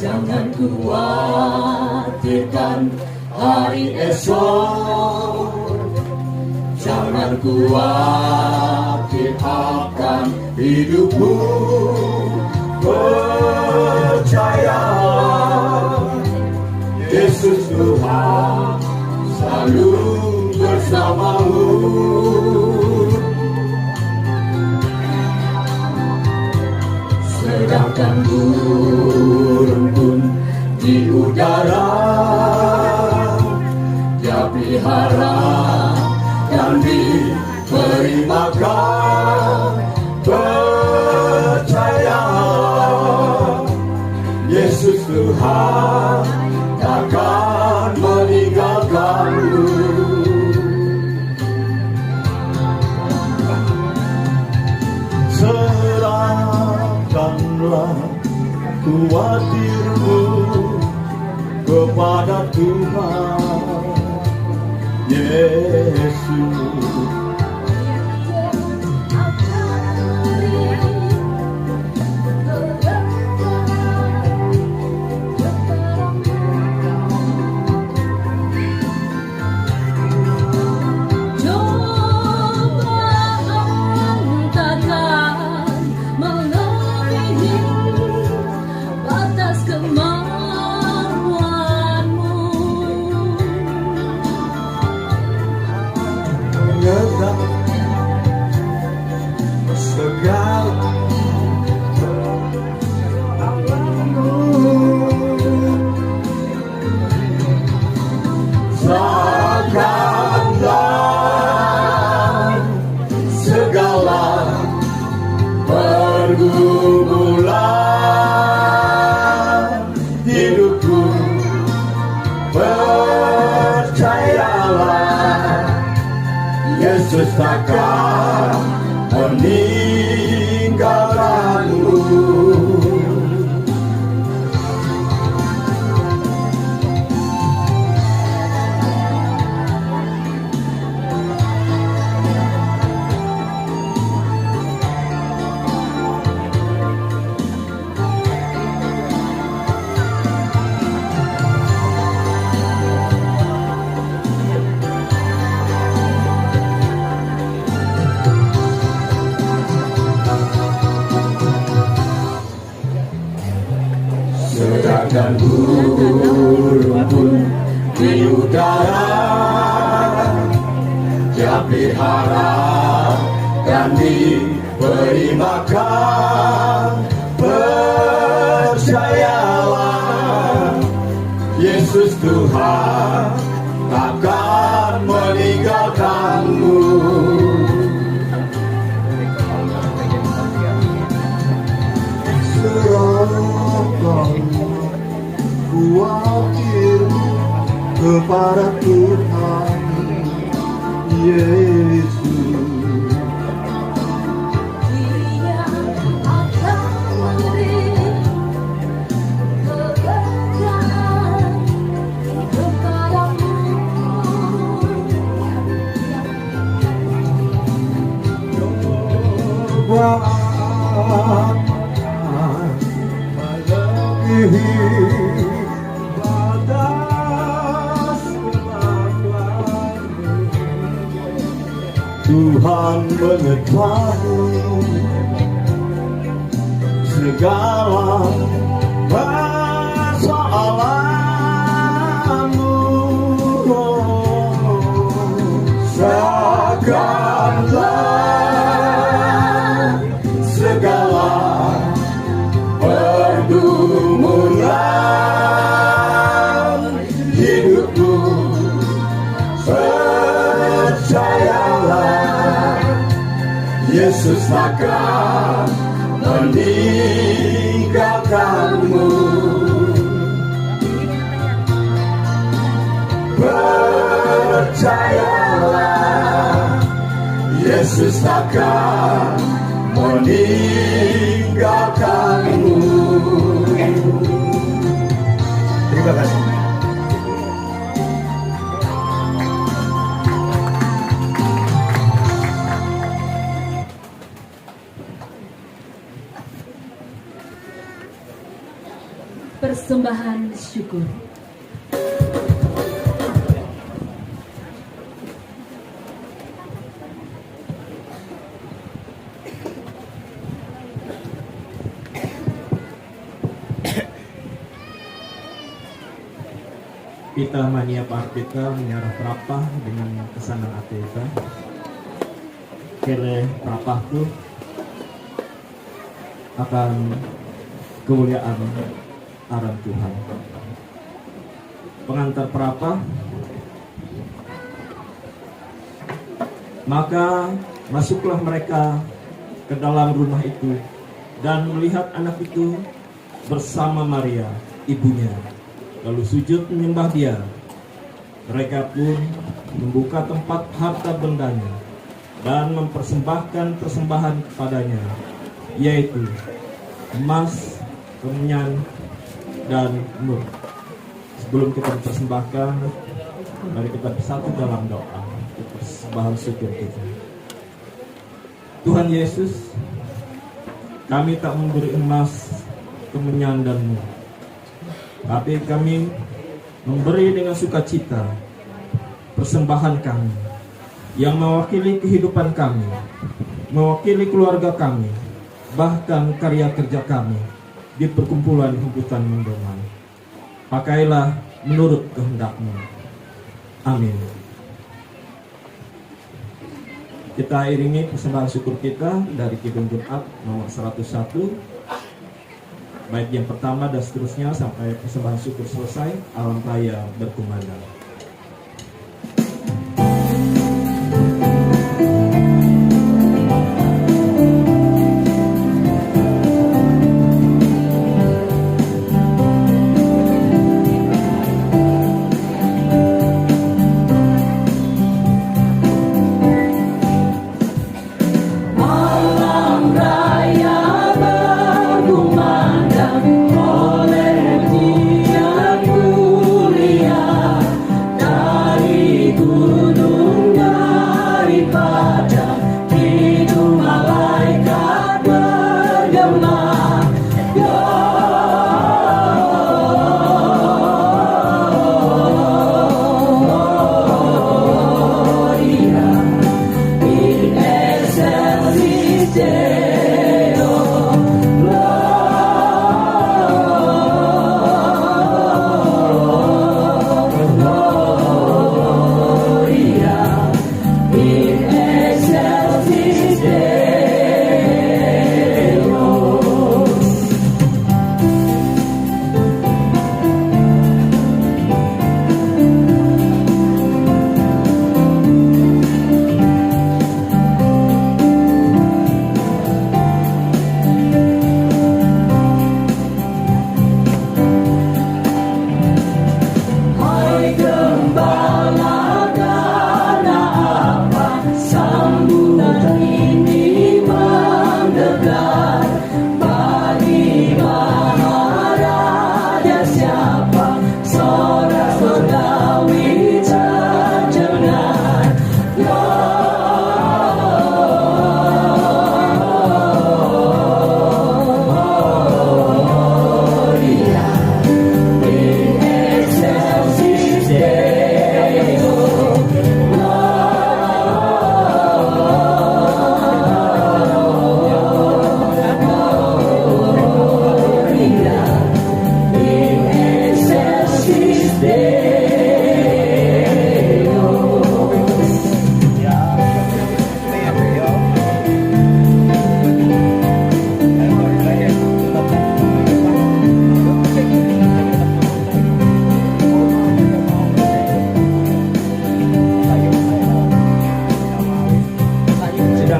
Jangan khawatirkan hari esok, jangan khawatir akan hidupmu. Percaya Yesus Tuhan selalu bersamamu. Sedangkan burung pun di udara dia pelihara dan diberi makan. Percaya Yesus Tuhan takkan meninggalkanmu. Serahkanlah khawatirmu kepada Tuhan Yesus. Yesus takkan meninggalkanmu. Sedangkan burung pun di udara dia pelihara dan diberi makan. Percayalah Yesus Tuhan takkan meninggalkanmu. Khawatirmu kepada Tuhan Yesus. Dia akan memberi keberkahan kepadamu. Tuhan mengetahui segala masalahmu. Serahkanlah segala pergumulan hidupmu. Percayalah Yesus takkan meninggalkanmu. Percayalah, Yesus takkan meninggalkanmu. Terima kasih. Persembahan syukur. Pita mania parpita menyarah prapah dengan kesanang ateta kele prapah tu akan kemuliaan aran Tuhan. Pengantar prapah, maka masuklah mereka ke dalam rumah itu dan melihat anak itu bersama Maria ibunya, lalu sujud menyembah dia. Mereka pun membuka tempat harta bendanya dan mempersembahkan persembahan kepadanya, yaitu emas, kemenyan, dan mur. Sebelum kita mempersembahkan, mari kita bersatu dalam doa untuk persembahan syukur kita. Tuhan Yesus, kami tak memberi emas, kemenyan, dan mur, tapi kami memberi dengan sukacita persembahan kami yang mewakili kehidupan kami, mewakili keluarga kami, bahkan karya kerja kami di perkumpulan himpunan Mendoman. Pakailah menurut kehendak-Mu. Amin. Kita iringi persembahan syukur kita dari Kidung Jumat nomor 101. Baik yang pertama dan seterusnya sampai persembahan syukur selesai, alam raya berkumandang.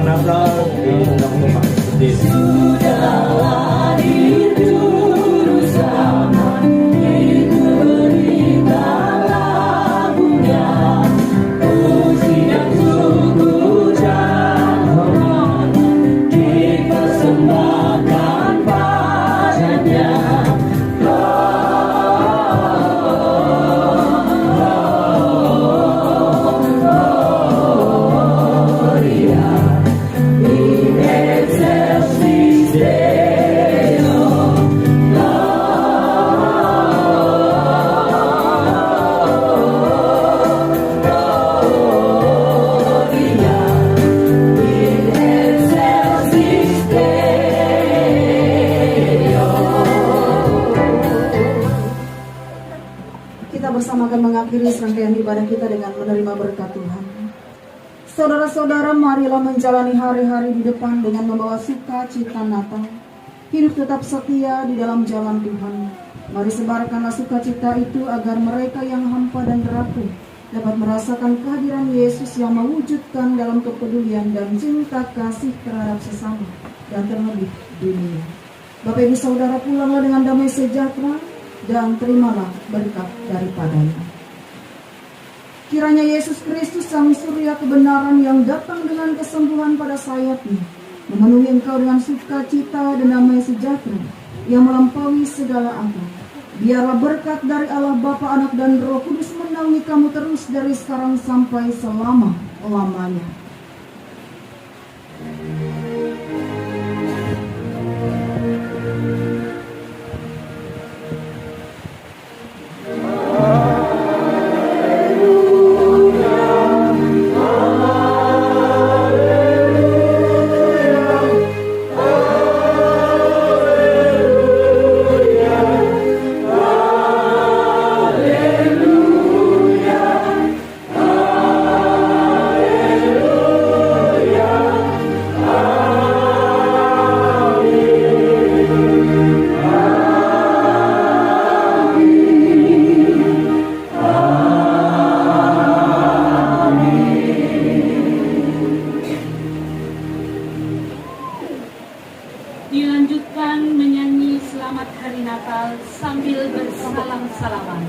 Natal di undang-undang seperti ini. menerima berkat Tuhan. Saudara-saudara, marilah menjalani hari-hari di depan dengan membawa sukacita Natal. Hidup tetap setia di dalam jalan Tuhan. Mari sebarkanlah sukacita itu agar mereka yang hampa dan rapuh dapat merasakan kehadiran Yesus yang mewujudkan dalam kepedulian dan cinta kasih terhadap sesama dan terlebih dunia. Bapak Ibu Saudara, pulanglah dengan damai sejahtera dan terimalah berkat daripadanya. Kiranya Yesus Kristus sang surya kebenaran yang datang dengan kesembuhan pada sayapnya memenuhi engkau dengan sukacita dan damai sejahtera yang melampaui segala akal. Biarlah berkat dari Allah Bapa, Anak dan Roh Kudus menaungi kamu terus dari sekarang sampai selama-lamanya. Dilanjutkan menyanyi Selamat Hari Natal sambil bersalam-salaman.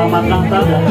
Selamat Natal.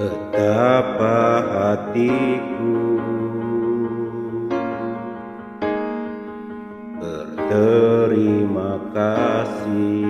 betapa hatiku berterima kasih